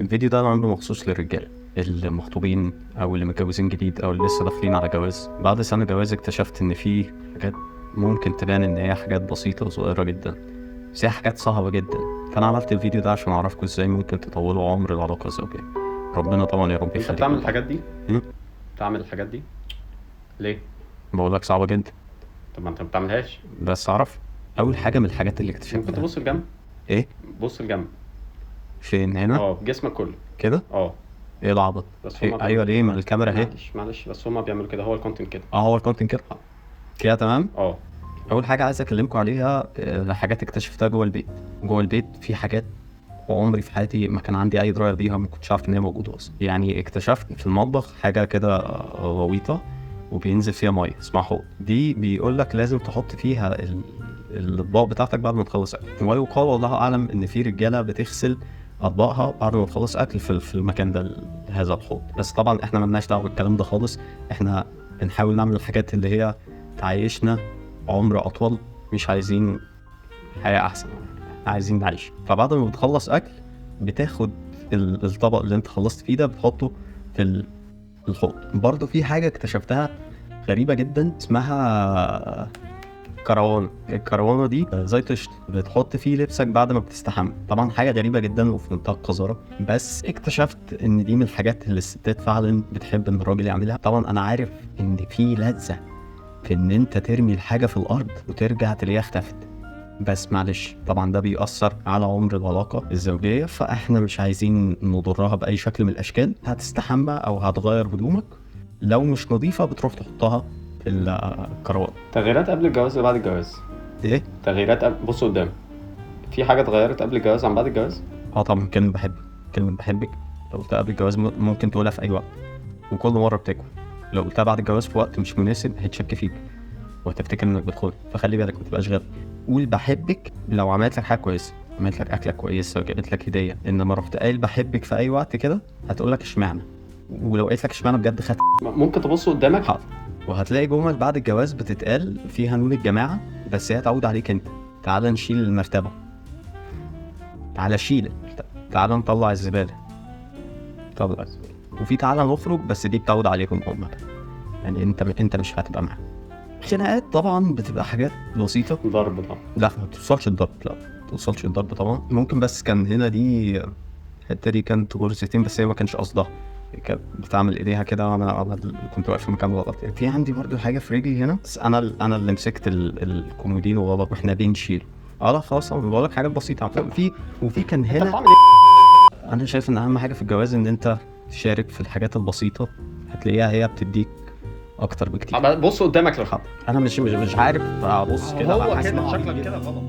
الفيديو ده عامله مخصوص للرجاله اللي مخطوبين او اللي متجوزين جديد او اللي لسه داخلين على جواز. بعد سنه جواز اكتشفت ان في حاجات ممكن تبان ان هي حاجات بسيطه وصغيره جدا، بس هي حاجات صعبه جدا. فانا عملت الفيديو ده عشان اعرفكم ازاي ممكن تطولوا عمر العلاقه الزوجيه. ربنا طبعا يا رب انت يخليكم. بتعمل الحاجات دي؟ م? بتعمل الحاجات دي ليه؟ بقول لك صعبه جدا طب ما انت ما بتعملهاش. بس اعرف. اول حاجه من الحاجات اللي ممكن اكتشفتها تبص لجنب. ايه؟ بص لجنب. فين هنا بجسمك كله. كده؟ اه ايه العبط؟ بس إيه؟ هما ايوه بيعملوا ليه؟ ما الكاميرا اهي. معلش بس هما بيعملوا كده، هو الكونتنت كده. هو الكونتنت كده كده تمام. اه اول حاجه عايز اكلمكم عليها حاجات اكتشفتها جوه البيت. جوه البيت في حاجات عمري في حياتي ما كان عندي اي درايه بيها، ما كنتش عارف ان هي موجوده اصلا. يعني اكتشفت في المطبخ حاجه كده غويطه وبينزل فيها ميه اسمها حوض. دي بيقول لك لازم تحط فيها الاطباق بتاعتك بعد ما تخلص اكل، ويقال والله اعلم ان في رجاله بتغسل اطباقها بعد ما تخلص اكل في المكان ده، هذا الحوض. بس طبعا احنا ملناش دعوه بالكلام ده خالص. احنا بنحاول نعمل الحاجات اللي هي تعيشنا عمر اطول، مش عايزين حياه احسن، عايزين نعيش. فبعد ما بتخلص اكل بتاخد الطبق اللي انت خلصت فيه ده بتحطه في الحوض. برضه في حاجه اكتشفتها غريبه جدا اسمها كروان. الكروانه دي زي طشت بتحط فيه لبسك بعد ما بتستحمى. طبعا حاجه غريبه جدا وفي منتهى القذاره، بس اكتشفت ان دي من الحاجات اللي الستات فعلا بتحب ان الراجل يعملها. طبعا انا عارف ان في لذه في ان انت ترمي الحاجه في الارض وترجع تلاقيها اختفت، بس معلش طبعا ده بيأثر على عمر العلاقة الزوجية، فاحنا مش عايزين نضرها بأي شكل من الأشكال. هتستحمى أو هتغير هدومك، لو مش نظيفة بتروح تحطها في الكروان. تغييرات قبل الجواز وبعد الجواز. ايه؟ تغييرات بص قدام. في حاجه اتغيرت قبل الجواز عن بعد الجواز؟ طبعا كلمة بحبك. كلمة بحبك لو قلتها قبل الجواز ممكن تقولها في أي وقت وكل مرة بتكون. لو قلتها بعد الجواز في وقت مش مناسب هتشك فيك وهتفتكر انك بتخون، فخلي بالك ما تبقاش غبي. قول بحبك لو عملت لك حاجه كويسه، عملت لك اكله كويسه وجابت لك هديه، انما رحت قايل بحبك في اي وقت كده هتقول لك اشمعنى. ولو قلت لك اشمعنى بجد خدت ممكن تبص قدامك. حاضر. وهتلاقي جمل بعد الجواز بتتقال فيها نون الجماعه، بس هي تعود عليك انت. تعال نشيل المرتبه، تعال شيل، تعال نطلع الزباله، طلع الزباله. وفي تعال نخرج، بس دي بتعود عليكم هم. يعني انت مش هتبقى معاهم. خناقات طبعا بتبقى حاجات بسيطه. ضرب طبعا. لا ما توصلش الضرب، لا ما توصلش الضرب طبعا. ممكن بس كان هنا دي الحته دي كانت غرزتين، بس هي ما كانش قصدها، كانت بتعمل ايديها كده وانا كنت واقف في مكان غلط. في عندي برضو حاجه في رجلي هنا، بس انا اللي مسكت الكومودين غلط واحنا بنشيل. لا خلاص انا بقول لك حاجات بسيطه. وفي كان انت هنا. بتعمل ايه؟ انا شايف ان اهم حاجه في الجواز ان انت تشارك في الحاجات البسيطه، هتلاقيها هي بتديك اكتر بكتير. بص قدامك لو انا مش عارف ابص كده، هو أنا حاسس إن كده هو شكلك عميل كده غلط.